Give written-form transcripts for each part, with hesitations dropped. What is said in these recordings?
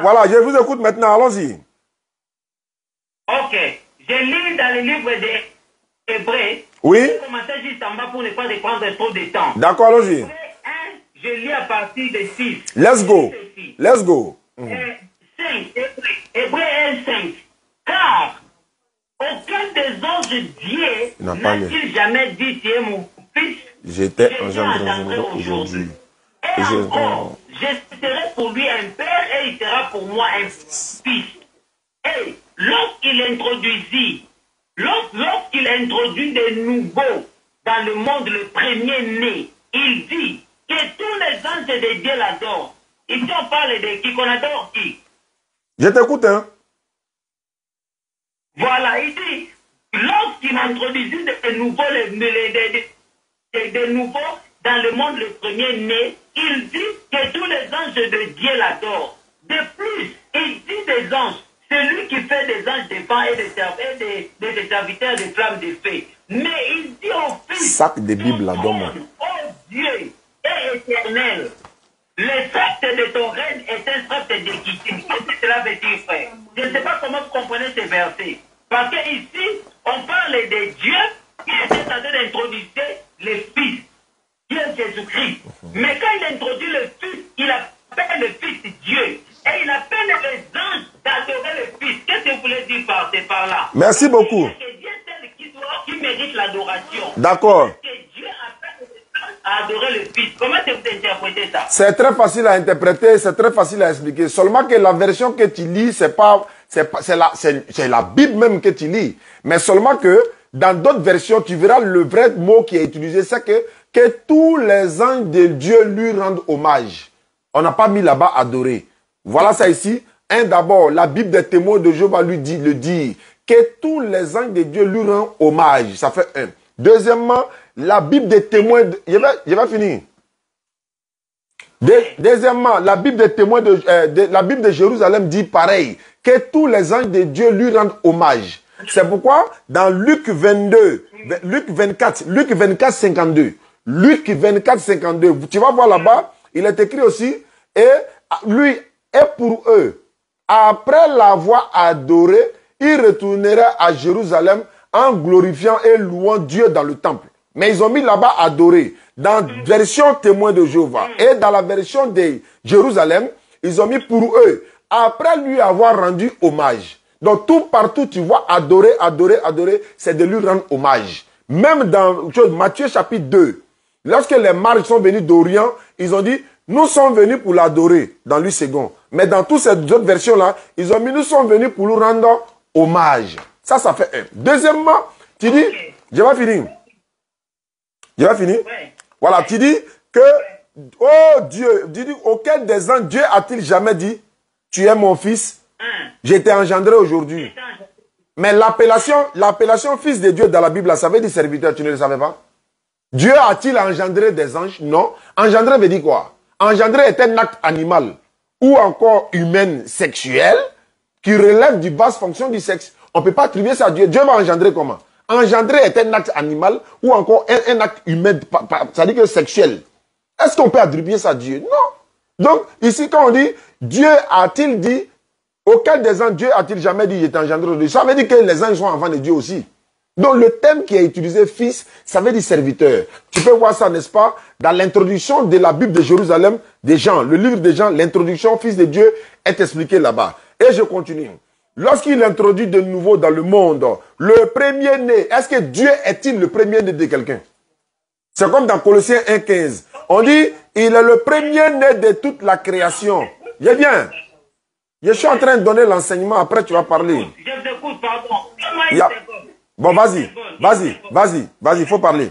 Voilà, je vous écoute maintenant, allons-y. Ok. Je lis dans le livre des Hébreux. Oui. Je vais commencer juste en bas pour ne pas prendre trop de temps. D'accord, allons-y. Je lis à partir de 6. Let's go. Let's go. 5. Hébreux 1, 5. Car aucun des anges de Dieu n'a-t-il jamais dit, tu es mon fils, j'étais engendré aujourd'hui. Et encore, je serai pour lui un père et il sera pour moi un fils. Et lorsqu'il introduit de nouveau dans le monde le premier-né, il dit que tous les anges de Dieu l'adorent. Ici on parle de qui, qu'on adore qui? Je t'écoute, hein. Voilà, il dit, lorsqu'il introduisit de nouveau dans le monde le premier-né, il dit que tous les anges de Dieu l'adorent. De plus, il dit des anges, celui qui fait des anges de vent et des serviteurs de flammes de feu. Mais il dit au Fils, sac de Bible là-dedans. Oh Dieu est éternel. Le sceptre de ton règne est un sceptre d'équité. Qu'est-ce que cela veut dire, frère? Je ne sais pas comment vous comprenez ces versets. Parce qu'ici, on parle de Dieu qui est en train d'introduire le Fils. Dieu Jésus-Christ. Mais quand il introduit le Fils, il appelle le Fils Dieu. Et il appelle les anges d'adorer le Fils. Qu'est-ce que vous voulez dire par là? Merci beaucoup. C'est Dieu tel qui mérite l'adoration. D'accord. Dieu appelle les anges à adorer le Fils. Comment vous interprétez ça? C'est très facile à interpréter, c'est très facile à expliquer. Seulement que la version que tu lis, c'est la Bible même que tu lis. Mais seulement que dans d'autres versions, tu verras le vrai mot qui est utilisé, c'est que tous les anges de Dieu lui rendent hommage. On n'a pas mis là-bas adorer. Voilà ça ici. D'abord, la Bible des témoins de Jéhovah le dit, que tous les anges de Dieu lui rendent hommage. Ça fait un. Deuxièmement, la Bible des témoins... Je vais finir. Deuxièmement, la Bible des témoins la Bible de Jérusalem dit pareil, que tous les anges de Dieu lui rendent hommage. C'est pourquoi dans Luc 24, 52, tu vas voir là-bas, il est écrit aussi, et lui est pour eux. Après l'avoir adoré, il retournera à Jérusalem en glorifiant et louant Dieu dans le temple. Mais ils ont mis là-bas adorer. Dans la version témoin de Jéhovah et dans la version de Jérusalem, ils ont mis pour eux. Après lui avoir rendu hommage. Donc tout partout, tu vois adorer, c'est de lui rendre hommage. Même dans Matthieu chapitre 2, lorsque les mages sont venus d'Orient, ils ont dit, nous sommes venus pour l'adorer, dans Luc 2. Mais dans toutes ces autres versions-là, ils ont mis, nous sommes venus pour lui rendre hommage. Ça fait un. Deuxièmement, tu dis, je vais finir. Voilà, tu dis que, oh Dieu, tu dis, auquel des anges Dieu a-t-il jamais dit, tu es mon fils, j'ai été engendré aujourd'hui. Mais l'appellation fils de Dieu dans la Bible, ça veut dire serviteur, tu ne le savais pas? Dieu a-t-il engendré des anges? Non. Engendré veut dire quoi? Engendré est un acte animal ou encore humain sexuel qui relève du basse fonction du sexe. On ne peut pas attribuer ça à Dieu. Dieu va engendrer comment? Engendrer est un acte animal ou encore un acte humain, ça veut dire que sexuel. Est-ce qu'on peut attribuer ça à Dieu? Non. Donc, ici, quand on dit, Dieu a-t-il dit, auquel des anges Dieu a-t-il jamais dit, il est engendré aujourd'hui? Ça veut dire que les anges sont enfants de Dieu aussi. Donc, le thème qui est utilisé, fils, ça veut dire serviteur. Tu peux voir ça, n'est-ce pas, dans l'introduction de la Bible de Jérusalem, des Jean, le livre des Jean, l'introduction, fils de Dieu, est expliqué là-bas. Et je continue. Lorsqu'il introduit de nouveau dans le monde, le premier-né, est-ce que Dieu est-il le premier-né de quelqu'un? C'est comme dans Colossiens 1,15. On dit, il est le premier-né de toute la création. J'ai bien. Je suis en train de donner l'enseignement, après tu vas parler. Je t'écoute, pardon. Bon, vas-y, il faut parler.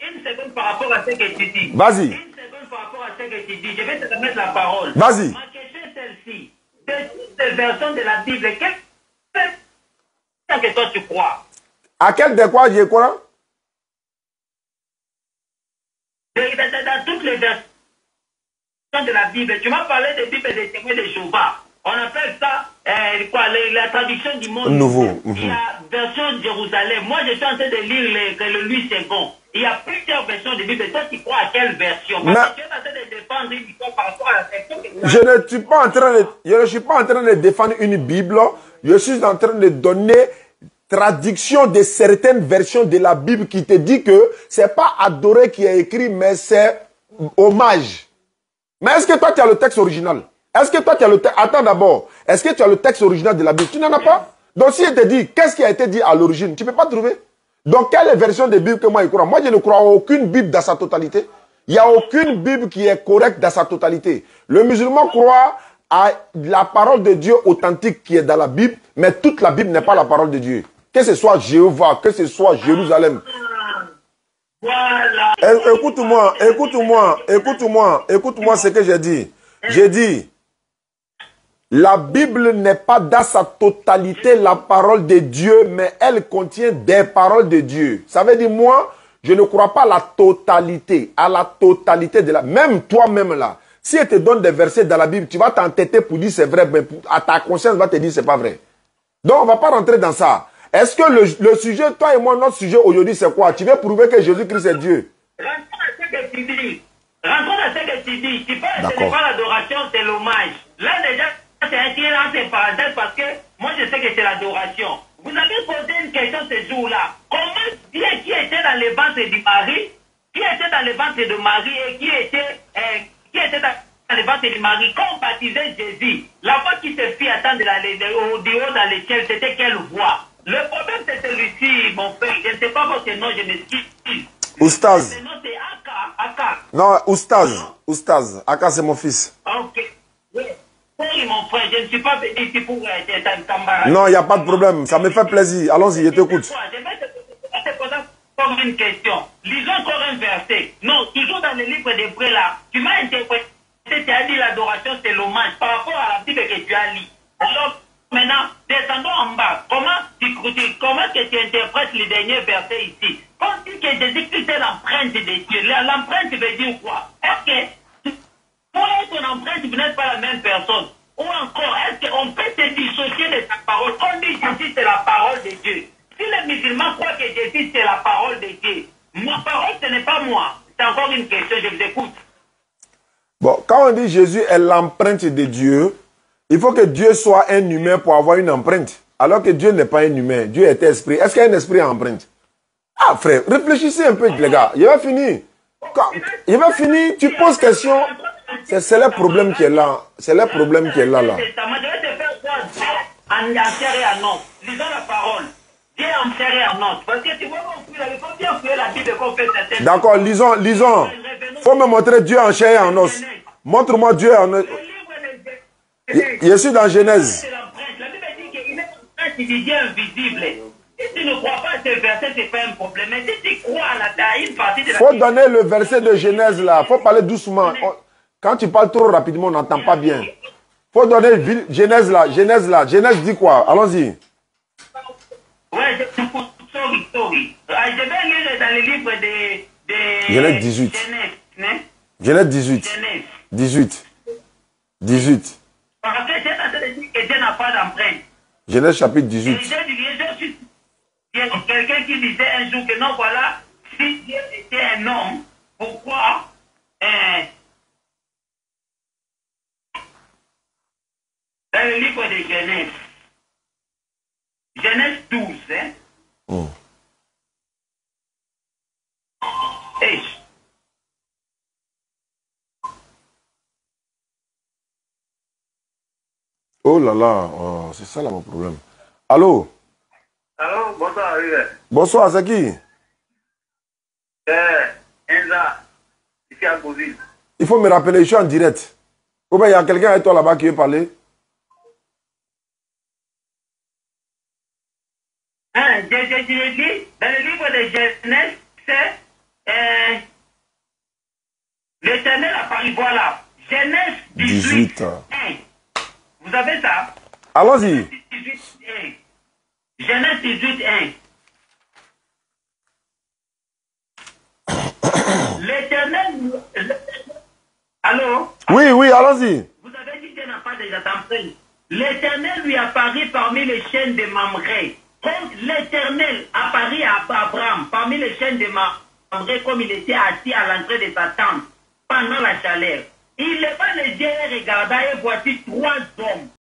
Une seconde par rapport à ce que tu dis. Vas-y. Une seconde par rapport à ce que tu dis. Je vais te remettre la parole. Vas-y. Ma question est celle-ci. De toutes les versions de la Bible, qu'est-ce que toi tu crois? À quel de quoi je crois? Dans toutes les versions de la Bible, tu m'as parlé de Bible des témoins de Jéhovah. On appelle ça la traduction du monde nouveau. Il y a version de Jérusalem. Moi, je suis en train de lire le Louis II. Il y a plusieurs versions de Bible. Toi, tu crois à quelle version? Parce que tu es en train de défendre une histoire par rapport à la version que je ne suis pas en train de défendre une Bible. Je suis en train de donner traduction de certaines versions de la Bible qui te dit que c'est pas adorer qui est écrit, mais c'est hommage. Mais est-ce que toi, tu as le texte original? Est-ce que toi, tu as le texte... Attends d'abord. Est-ce que tu as le texte original de la Bible? Tu n'en as pas? Donc, si je te dis, qu'est-ce qui a été dit à l'origine? Tu ne peux pas trouver. Donc, quelle est la version de Bible que moi, je crois? Moi, je ne crois à aucune Bible dans sa totalité. Il n'y a aucune Bible qui est correcte dans sa totalité. Le musulman croit à la parole de Dieu authentique qui est dans la Bible, mais toute la Bible n'est pas la parole de Dieu. Que ce soit Jéhovah, que ce soit Jérusalem. Voilà. Écoute-moi ce que j'ai dit. J'ai dit, la Bible n'est pas dans sa totalité la parole de Dieu, mais elle contient des paroles de Dieu. Ça veut dire, moi, je ne crois pas à la totalité de la... Même toi-même là, si elle te donne des versets dans la Bible, tu vas t'entêter pour dire c'est vrai, mais à ta conscience va te dire c'est pas vrai. Donc, on ne va pas rentrer dans ça. Est-ce que le sujet, toi et moi, notre sujet aujourd'hui, c'est quoi? Tu veux prouver que Jésus-Christ est Dieu? Rentrons dans ce que tu dis. Rentrons dans ce que tu dis. Tu parles, ce n'est pas l'adoration, c'est l'hommage. Là, déjà, c'est un tir entre parenthèses parce que moi, je sais que c'est l'adoration. Vous avez posé une question ce jour-là. Comment Dieu qui était dans le ventre du mari, qui était dans le ventre de Marie et qui était dans le ventre du mari, quand on baptisait Jésus, la voix qui se fit attendre au dehors dans lequel, c'était quelle voix? Le problème, c'est celui-ci, mon frère. Je ne sais pas votre nom, je m'excuse. Oustaz. Le nom, c'est Aka. Non, Oustaz. Aka, c'est mon fils. Ok. Oui. Oui, mon frère, je ne suis pas venu ici pour t'embarrasser. Non, il n'y a pas de problème. Ça me fait plaisir. Allons-y, je t'écoute. Je vais te poser comme une question. Lisons encore un verset. Non, toujours dans le livre d'Hébreux là, tu m'as interprété, tu as dit l'adoration, c'est l'hommage par rapport à la Bible que tu as lu. Alors, maintenant, descendons en bas. Comment que tu interprètes le dernier verset ici? Quand on dit que Jésus-Christ est l'empreinte de Dieu, l'empreinte veut dire quoi? Est-ce que pour être une empreinte, vous n'êtes pas la même personne? Ou encore, est-ce qu'on peut se dissocier de sa parole? On dit que Jésus c'est la parole de Dieu. Si les musulmans croient que Jésus c'est la parole de Dieu, ma parole ce n'est pas moi. C'est encore une question, je vous écoute. Bon, quand on dit Jésus est l'empreinte de Dieu, il faut que Dieu soit un humain pour avoir une empreinte. Alors que Dieu n'est pas un humain. Dieu est esprit. Est-ce qu'il y a un esprit en empreinte? Ah frère, réfléchissez un peu les gars. Il va finir. Il va finir, tu poses question. C'est le problème qui est là. C'est le problème qui est là. Je vais te faire quoi en chair et en os. Lisons la parole. Dieu en chair et en os. Parce que tu vois, il faut bien fouiller la Bible qu'on fait cette... D'accord, lisons. Faut me montrer Dieu en chair et en os. Montre-moi Dieu en os. Je suis dans Genèse. La Bible dit qu'il est l'empreinte du Dieu invisible. Si tu ne crois pas à ce verset, ce n'est pas un problème. Mais si tu crois à une partie de la Bible... Faut donner le verset de Genèse là. Faut parler doucement. Quand tu parles trop rapidement, on n'entend pas bien. Faut donner Genèse là. Genèse dit quoi? Allons-y. Ouais, sorry. Je vais lire dans le livre de Genèse 18. Genèse 18. 18. Parce que c'est en train de dire que Dieu n'a pas d'empreinte. Genèse chapitre 18. Il y a quelqu'un qui disait un jour que non, voilà, si Dieu était un homme, pourquoi dans le livre de Genèse, Genèse 12, hein? Hey. Oh là là, oh, c'est ça là mon problème. Allô? Allô, bonsoir, Rivet. Bonsoir, c'est qui? Enza, ici à Boville. Il faut me rappeler, je suis en direct. Ou bien il y a quelqu'un avec toi là-bas qui veut parler? Je dis, dans le livre de Genèse, c'est l'Éternel a parlé, voilà. Genèse 18. 1. Vous avez ça? Allons-y. Genèse 18, 1. L'Éternel... Allô? Oui, allons-y. Vous avez dit qu'il n'a pas déjà d'empreinte. L'Éternel lui apparut parmi les chaînes de Mamré Quand l'Éternel apparut à Abraham parmi les chaînes de Mamré, comme il était assis à l'entrée de sa tente pendant la chaleur, il leva les yeux et regarda et voici 3 hommes